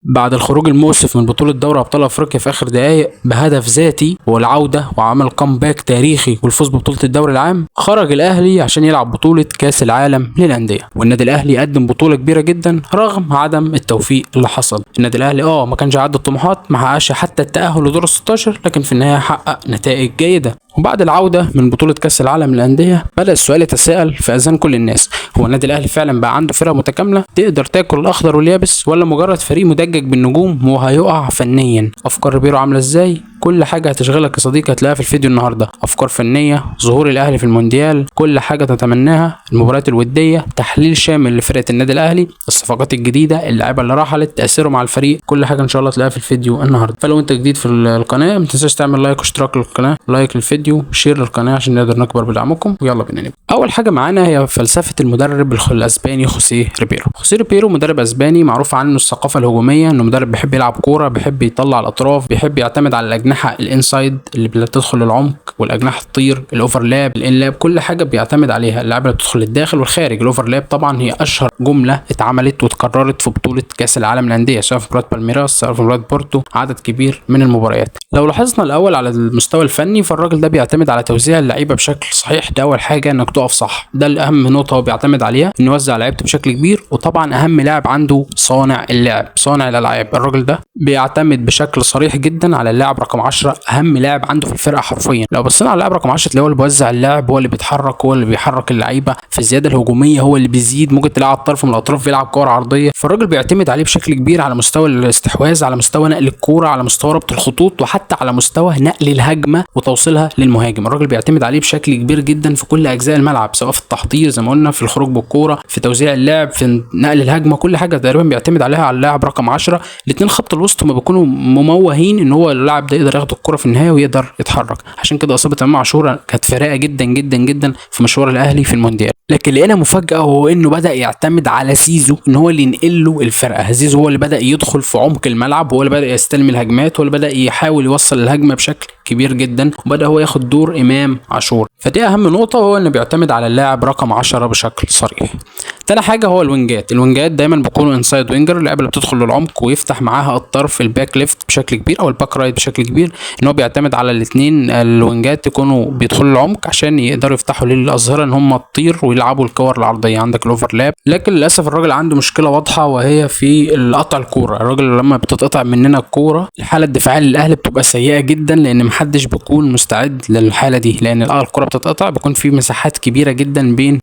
بعد الخروج المؤسف من بطولة دوري أبطال أفريقيا في آخر دقايق بهدف ذاتي والعودة وعمل كامباك تاريخي والفوز ببطولة الدوري العام، خرج الأهلي عشان يلعب بطولة كأس العالم للأندية. والنادي الأهلي قدم بطولة كبيرة جدا رغم عدم التوفيق اللي حصل. النادي الأهلي ما كانش عدى الطموحات، ما حققش حتى التأهل لدور ال 16، لكن في النهاية حقق نتائج جيدة. وبعد العودة من بطولة كأس العالم للأندية بدأ السؤال يتساءل في أذهان كل الناس: هو النادي الأهلي فعلا بقى عنده فرقة متكاملة تقدر تاكل الأخضر واليابس، ولا مجرد فريق مدجج بالنجوم وهيقع فنيا؟ أفكار ريبيرو عاملة إزاي؟ كل حاجة هتشغلك يا صديقي هتلاقيها في الفيديو النهاردة. أفكار فنية، ظهور الأهلي في المونديال، كل حاجة تتمناها، المباريات الودية، تحليل شامل لفرقة النادي الأهلي، الصفقات الجديدة، اللاعيبة اللي رحلت، تأثيره مع الفريق، كل حاجة إن شاء الله تلاقيها في الفيديو النهاردة. فلو أنت جديد في القناة ما تنساش تعمل لايك واشتراك للقناة، لايك للفيديو، شير للقناة عشان نقدر نكبر بدعمكم. ويلا بينا نبدأ. أول حاجة معانا هي فلسفة المدرب الأسباني خوسيه ريبيرو. خوسيه ريبيرو مدرب أسباني معروف عنه الثقافة الهجومية، إنه مدرب بيحب يلعب كورة، بيحب يطلع الأطراف، بيحب يعتمد على الأجنحة الانسايد اللي بتدخل للعمق، والاجنحه تطير، الاوفرلاب، الانلاب، كل حاجه بيعتمد عليها. اللعيبه اللي بتدخل للداخل والخارج، الاوفرلاب طبعا هي اشهر جمله اتعملت واتكررت في بطوله كاس العالم للانديه، سواء في مباراه بالميراس سواء في مباراه بورتو، عدد كبير من المباريات. لو لاحظنا الاول على المستوى الفني، فالراجل ده بيعتمد على توزيع اللعيبه بشكل صحيح. ده اول حاجه، انك تقف صح، ده الاهم نقطه هو بيعتمد عليها، انه يوزع لعيبته بشكل كبير. وطبعا اهم لاعب عنده صانع اللعب، صانع الالعاب. الراجل ده بيعتمد بشكل صريح جدا على اللاعب رقم 10، اهم لاعب عنده في الفرقه حرفيا. لو بصينا على اللاعب رقم 10 تلاقيه هو اللي بيوزع اللعب، هو اللي بيتحرك، هو اللي بيحرك اللعيبه في الزياده الهجوميه، هو اللي بيزيد. ممكن تلاقي على الطرف من الاطراف بيلعب كور عرضيه، فالراجل بيعتمد عليه بشكل كبير على مستوى الاستحواذ، على مستوى نقل الكوره، على مستوى ربط الخطوط، وحتى على مستوى نقل الهجمه وتوصيلها للمهاجم. الراجل بيعتمد عليه بشكل كبير جدا في كل اجزاء الملعب، سواء في التحضير زي ما قلنا، في الخروج بالكوره، في توزيع اللعب، في نقل الهجمه، كل حاجه تقريبا بيعتمد عليها على اللاعب رقم 10. الاثنين خط الوسط هم بيكونوا مموهين ان هو اللاعب ده يقدر ياخد الكوره في النهايه ويقدر يتحرك. عشان كده اصابه امام عاشور كانت فارقه جدا جدا جدا في مشوار الاهلي في المونديال. لكن لقينا مفاجاه، هو انه بدا يعتمد على زيزو، ان هو اللي ينقل له الفرقه. زيزو هو اللي بدا يدخل في عمق الملعب، هو اللي بدا يستلم الهجمات، هو اللي بدا يحاول يوصل الهجمه بشكل كبير جدا، وبدا هو ياخد دور امام عاشور. فدي اهم نقطه، هو انه بيعتمد على اللاعب رقم 10 بشكل صريح. تاني حاجه هو الوينجات دايما بيكونوا انسايد وينجر، اللعيبه اللي بتدخل للعمق ويفتح معاها الطرف، الباك ليفت بشكل كبير او الباك رايت بشكل كبير. ان هو بيعتمد على الاثنين الوينجات يكونوا بيدخلوا العمق عشان يقدروا يفتحوا للاظهره ان هم تطير ويلعبوا الكور العرضيه. عندك الاوفرلاب، لكن للاسف الراجل عنده مشكله واضحه، وهي في القطع الكوره. الراجل لما بتتقطع مننا الكوره، الحاله الدفاعيه للاهلي بتبقى سيئه جدا، لان محدش بيكون مستعد للحاله دي، لان الكوره بتتقطع بيكون في مساحات كبيره جدا بين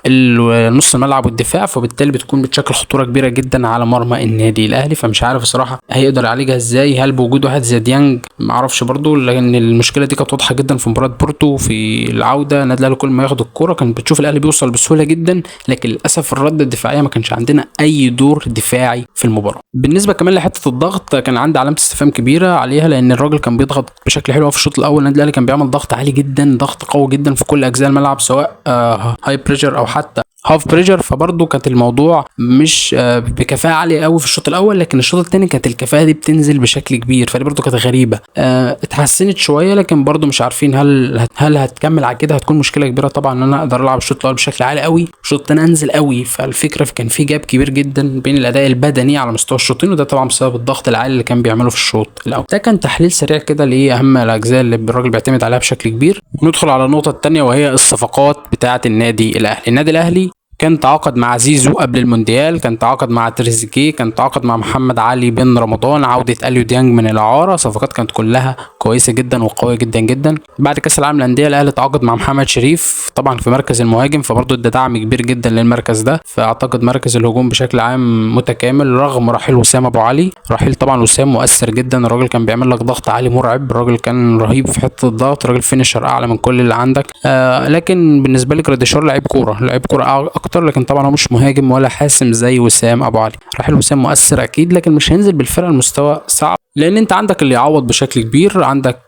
نص الملعب والدفاع، فبالتالي بتكون بتشكل خطوره كبيره جدا على مرمى النادي الاهلي. فمش عارف الصراحه هيقدر يعالجها ازاي، هل بوجود واحد زي ديانج؟ ما اعرفش برضو، لان المشكله دي كانت واضحه جدا في مباراه بورتو في العوده. النادي الاهلي كل ما ياخد الكوره كان بتشوف الاهلي بيوصل بسهوله جدا، لكن للاسف الرده الدفاعيه ما كانش عندنا اي دور دفاعي في المباراه. بالنسبه كمان لحته الضغط، كان عندي علامه استفهام كبيره عليها، لان الراجل كان بيضغط بشكل حلو في الشوط الاول. النادي الاهلي كان بيعمل ضغط عالي جدا، ضغط قوي جدا في كل اجزاء الملعب، سواء هاي بريشر او حتى هاف بريشر. فبرضه كانت الموضوع مش بكفاءه عاليه قوي في الشوط الاول، لكن الشوط الثاني كانت الكفاءه دي بتنزل بشكل كبير، فدي برضه كانت غريبه. اتحسنت شويه، لكن برضه مش عارفين هل هتكمل على كده. هتكون مشكله كبيره طبعا ان انا اقدر العب الشوط الاول بشكل عالي قوي، الشوط الثاني انزل قوي. فالفكره كان في جاب كبير جدا بين الاداء البدني على مستوى الشوطين، وده طبعا بسبب الضغط العالي اللي كان بيعمله في الشوط الاول. ده كان تحليل سريع كده لاهم الاجزاء اللي الراجل بيعتمد عليها بشكل كبير. وندخل على النقطه الثانيه، وهي الصفقات بتاعه النادي الاهلي. النادي الاهلي كان تعاقد مع زيزو قبل المونديال، كان تعاقد مع تريزيجيه، كان تعاقد مع محمد علي بن رمضان، عودة اليو ديانج من الاعاره. صفقات كانت كلها كويسه جدا وقويه جدا جدا. بعد كاس العالم للانديه الاهلي تعاقد مع محمد شريف طبعا في مركز المهاجم، فبرضه ادى دعم كبير جدا للمركز ده. فاعتقد مركز الهجوم بشكل عام متكامل، رغم رحيل وسام ابو علي. رحيل طبعا وسام مؤثر جدا، الراجل كان بيعمل لك ضغط عالي مرعب، الراجل كان رهيب في حته الضغط، الراجل فينيشر اعلى من كل اللي عندك. لكن بالنسبه لي جراديشار لعيب كوره اكتر، لكن طبعا هو مش مهاجم ولا حاسم زي وسام ابو علي. رحيل وسام مؤثر اكيد، لكن مش هينزل بالفرقه المستوى صعب، لان انت عندك اللي يعوض بشكل كبير، عندك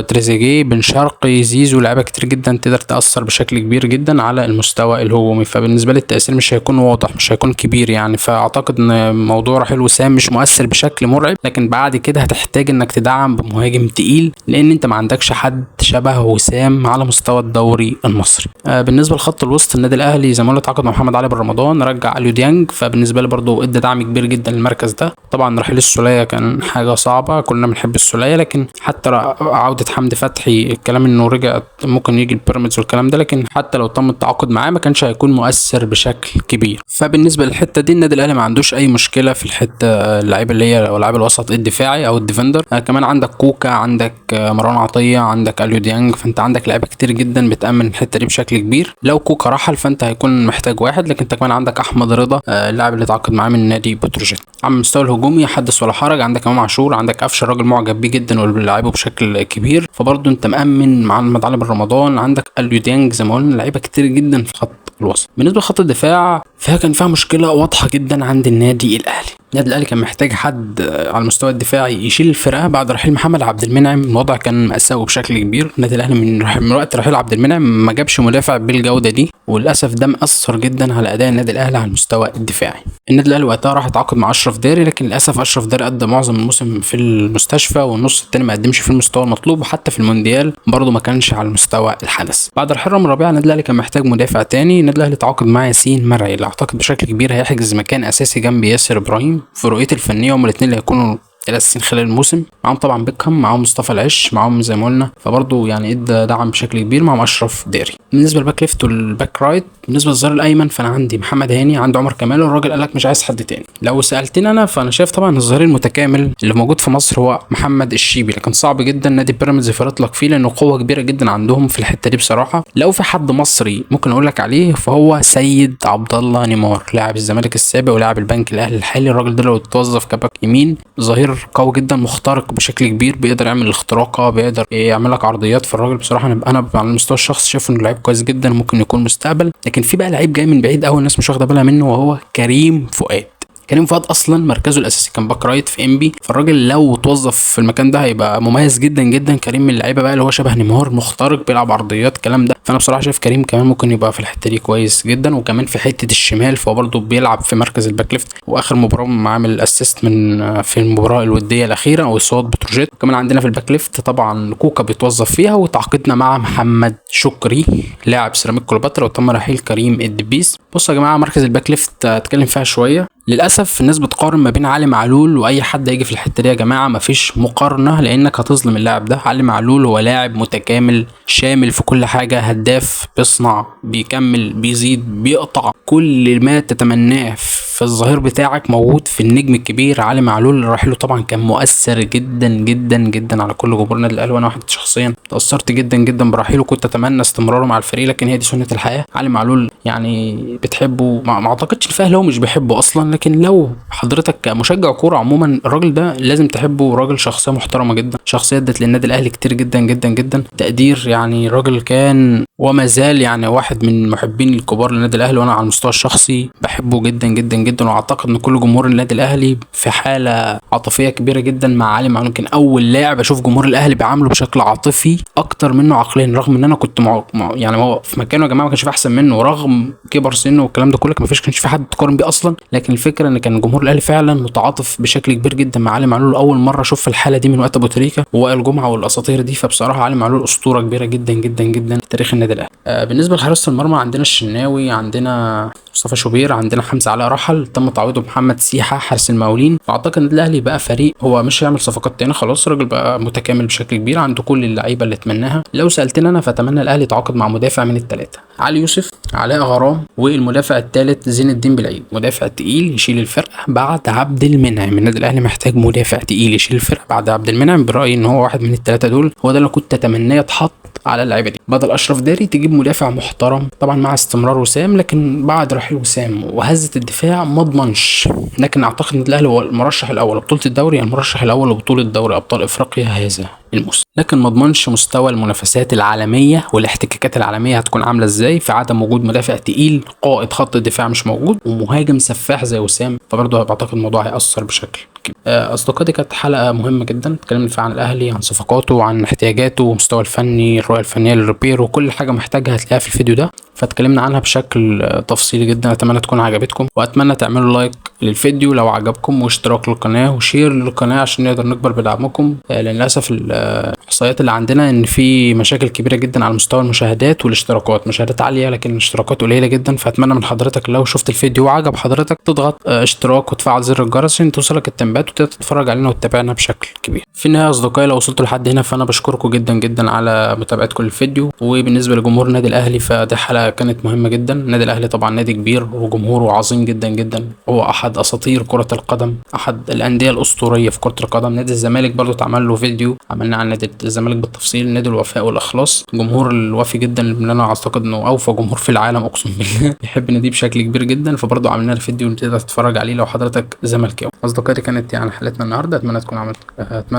تريزيجيه، بن شرقي، زيزو، لعيبه كتير جدا تقدر تاثر بشكل كبير جدا على المستوى الهجومي. فبالنسبه لي التاثير مش هيكون واضح، مش هيكون كبير يعني. فاعتقد ان موضوع رحيل وسام مش مؤثر بشكل مرعب، لكن بعد كده هتحتاج انك تدعم بمهاجم تقيل، لان انت ما عندكش حد شبه وسام على مستوى الدوري المصري. بالنسبه لخط الوسط النادي الاهلي زي ما قلت تعاقد مع محمد علي بن رمضان، رجع اليو ديانج، فبالنسبه لي برضو ادى دعم كبير جدا للمركز ده. طبعا رحيل السوليه كان حاجه صعبه، كلنا بنحب السوليه، لكن حتى عوده حمدي فتحي الكلام انه رجع ممكن يجي البيراميدز والكلام ده، لكن حتى لو تم التعاقد معاه ما كانش هيكون مؤثر بشكل كبير. فبالنسبه للحته دي النادي الاهلي ما عندوش اي مشكله في الحته اللعيبه اللي هي لاعب الوسط الدفاعي او الديفندر. كمان عندك كوكا، عندك مروان عطيه، عندك اليو ديانج، فانت عندك لعيبه كتير جدا بتامن الحته دي بشكل كبير. لو كوكا رحل فانت هيكون محتاج واحد، لكن انت كمان عندك احمد رضا اللاعب اللي تعاقد معاه من نادي بتروجيت. على المستوى الهجومي حدث ولا حرج، عندك امام عاشور، عندك قفشه راجل معجب بيه جدا وبيلعبه بشكل كبير، فبرضه انت مأمن مع محمد علي بن رمضان، عندك اليو ديانج زي ما قلنا، لعيبه كتير جدا في خط الوسط. بالنسبه لخط الدفاع كان فيها مشكله واضحه جدا عند النادي الاهلي. النادي الاهلي كان محتاج حد على المستوى الدفاعي يشيل الفرقه بعد رحيل محمد عبد المنعم. الوضع كان مأساوي بشكل كبير. النادي الاهلي من وقت رحيل عبد المنعم ما جابش مدافع بالجوده دي، وللاسف ده مأثر جدا على اداء النادي الاهلي على المستوى الدفاعي. النادي الاهلي وقتها راح يتعاقد مع اشرف داري، لكن للاسف اشرف داري قضى معظم الموسم في المستشفى، والنص الثاني ما قدمش في المستوى المطلوب، وحتى في المونديال برضه ما كانش على المستوى الحدث. بعد رحيل رامي ربيعه النادي الاهلي كان محتاج مدافع تاني. النادي الاهلي تعاقد مع ياسين مرعي، اللي اعتقد بشكل كبير هيحجز مكان اساسي جنب ياسر ابراهيم في رؤيتي الفنيه. هم الاثنين اللي هيكونوا الاساسيين خلال الموسم. معاهم طبعا بيكهام، معاهم مصطفى العش، معاهم زي ما قلنا، فبرضه يعني ادى دعم بشكل كبير. معاهم اشرف داري. بالنسبه للباك ليفت والباك رايت، بالنسبه للظهير الايمن فانا عندي محمد هاني، عندي عمر كمال، والراجل قال لك مش عايز حد تاني. لو سالتني انا فانا شايف طبعا الظهير المتكامل اللي موجود في مصر هو محمد الشيبي، لكن صعب جدا نادي بيراميدز يفرط لك فيه لانه قوه كبيره جدا عندهم في الحته دي بصراحه. لو في حد مصري ممكن اقول لك عليه فهو سيد عبد الله نيمار، لاعب الزمالك السابق ولاعب البنك الاهلي الحالي. الراجل ده لو اتوظف كباك يمين ظهير قوي جدا، مخترق بشكل كبير، بيقدر يعمل الاختراقه، بيقدر يعمل لك عرضيات. في الراجل بصراحه انا على المستوى الشخصي شايف انه لعيب كويس جدا، ممكن يكون مستقبل. لكن في بقى لعيب جاي من بعيد قوي الناس مش واخده بالها منه، وهو كريم فؤاد. كريم فؤاد اصلا مركزه الاساسي كان باك رايت في انبي، فالراجل لو توظف في المكان ده هيبقى مميز جدا جدا. كريم من اللعيبه بقى اللي هو شبه نيمار، مخترق، بيلعب عرضيات الكلام ده. فانا بصراحه شايف كريم كمان ممكن يبقى في الحته دي كويس جدا. وكمان في حته الشمال فهو برضه بيلعب في مركز الباك ليفت، واخر مباراه عامل اسيست من في المباراه الوديه الاخيره او قصاد بتروجيت. وكمان عندنا في الباك ليفت طبعا كوكا بيتوظف فيها، وتعاقدنا مع محمد شكري لاعب سيراميك كليوباترا، وتم رحيل كريم الدبيس. بصوا يا جماعه مركز الباك ليفت اتكلم فيها شويه. للاسف الناس بتقارن ما بين علي معلول واي حد هيجي في الحته دي. يا جماعه مفيش مقارنه، لانك هتظلم اللاعب ده. علي معلول هو لاعب متكامل شامل في كل حاجه، هداف، بيصنع، بيكمل، بيزيد، بيقطع، كل ما تتمناه في الظهير بتاعك موجود في النجم الكبير علي معلول. اللي رحيله طبعا كان مؤثر جدا جدا جدا على كل جمهور النادي الاهلي، وانا واحد شخصيا تاثرت جدا جدا برحيله، كنت اتمنى استمراره مع الفريق، لكن هي دي سنه الحياه. علي معلول يعني بتحبه، ما اعتقدش الفهل هو مش بيحبه اصلا، لكن لو حضرتك كمشجع كوره عموما الراجل ده لازم تحبه. راجل شخصيه محترمه جدا، شخصيه ادت للنادي الاهلي كتير جدا جدا جدا تقدير. يعني الراجل كان وما زال يعني واحد من محبين الكبار للنادي الاهلي، وانا على المستوى الشخصي بحبه جدا جدا جدا. واعتقد ان كل جمهور النادي الاهلي في حاله عاطفيه كبيره جدا مع علي معلول. يمكن اول لاعب اشوف جمهور الاهلي بيعامله بشكل عاطفي اكتر منه عقليا، رغم ان انا كنت يعني هو في مكانه يا جماعه ما كانش في احسن منه، رغم كبر سنه والكلام ده كله ما كانش في حد تقارن بيه اصلا. لكن الفكره ان كان جمهور الاهلي فعلا متعاطف بشكل كبير جدا مع علي معلول. اول مره اشوف الحاله دي من وقت ابو تريكه ووائل جمعه والاساطير دي. فبصراحه علي معلول اسطوره كبيره جدا جدا جدا في تاريخ النادي الاهلي. بالنسبه لحراسه المرمى عندنا الشناوي، عندنا مصطفى شوبير، عندنا حمزه علاء رحل، تم تعويضه بمحمد سيحه حارس المقاولين. فاعتقد ان الاهلي بقى فريق هو مش هيعمل صفقات تاني خلاص، الراجل بقى متكامل بشكل كبير، عنده كل اللعيبه اللي اتمناها. لو سالتني انا فاتمنى الاهلي يتعاقد مع مدافع من الثلاثه: علي يوسف، علاء غرام، والمدافع الثالث زين الدين بالعيد. مدافع تقيل يشيل الفرقه بعد عبد المنعم. النادي الاهلي محتاج مدافع تقيل يشيل الفرقه بعد عبد المنعم، برايي ان هو واحد من الثلاثه دول، هو ده اللي كنت اتمناه يتحط على اللعيبه دي. بدل اشرف داري تجيب مدافع محترم طبعا مع استمرار وسام، لكن بعد رحيل وسام وهزه الدفاع ما اضمنش. لكن اعتقد ان الاهلي هو المرشح الاول لبطوله الدوري، المرشح الاول لبطوله دوري ابطال افريقيا هذا. الموسم، لكن ما اضمنش مستوى المنافسات العالميه والاحتكاكات العالميه هتكون عامله ازاي في عدم وجود مدافع تقيل، قائد خط الدفاع مش موجود، ومهاجم سفاح زي وسام، فبرضه بعتقد الموضوع هيأثر بشكل كبير. اصدقائي دي كانت حلقه مهمه جدا، اتكلمنا فيها عن الاهلي، عن صفقاته، عن احتياجاته ومستوى الفني، الرؤيه الفنيه للريبير، وكل حاجه محتاجها هتلاقيها في الفيديو ده، فاتكلمنا عنها بشكل تفصيلي جدا. اتمنى تكون عجبتكم، واتمنى تعملوا لايك للفيديو لو عجبكم، واشتراك للقناه وشير للقناه عشان نقدر نكبر بدعمكم. للاسف الاحصائيات اللي عندنا ان في مشاكل كبيره جدا على مستوى المشاهدات والاشتراكات، مشاهدات عاليه لكن الاشتراكات قليله جدا، فاتمنى من حضرتك لو شفت الفيديو وعجب حضرتك تضغط اشتراك وتفعل زر الجرس عشان توصلك التنبيهات وتقدر تتفرج علينا وتتابعنا بشكل كبير. في النهايه اصدقائي لو وصلتوا لحد هنا فانا بشكركم جدا جدا على متابعتكم للفيديو. وبالنسبه لجمهور النادي الاهلي فدي حلقه كانت مهمه جدا. النادي الاهلي طبعا نادي كبير وجمهوره عظيم جدا جدا، هو احد اساطير كره القدم، احد الانديه الاسطوريه في كره القدم. نادي الزمالك برضو اتعمل له فيديو عملنا عن نادي الزمالك بالتفصيل، نادي الوفاء والاخلاص، جمهور الوفي جدا اللي انا اعتقد انه اوفى جمهور في العالم اقسم بالله بيحب النادي بشكل كبير جدا، فبرضو عملنا له فيديو تقدر تتفرج عليه لو حضرتك زملكاوي. اصدقائي كانت يعني حلقتنا النهارده، اتمنى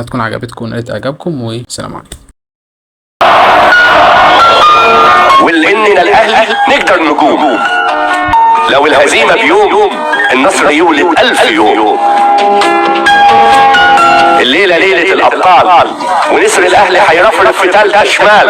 تكون عجبتكم ونالت اعجابكم، والسلام عليكم. ولاننا الاهلي نقدر نقوم، لو الهزيمه بيوم النصر يولد 1000 يوم. الليله ليله الابطال ونسر الاهلي هيرفرف في تالتة شمال.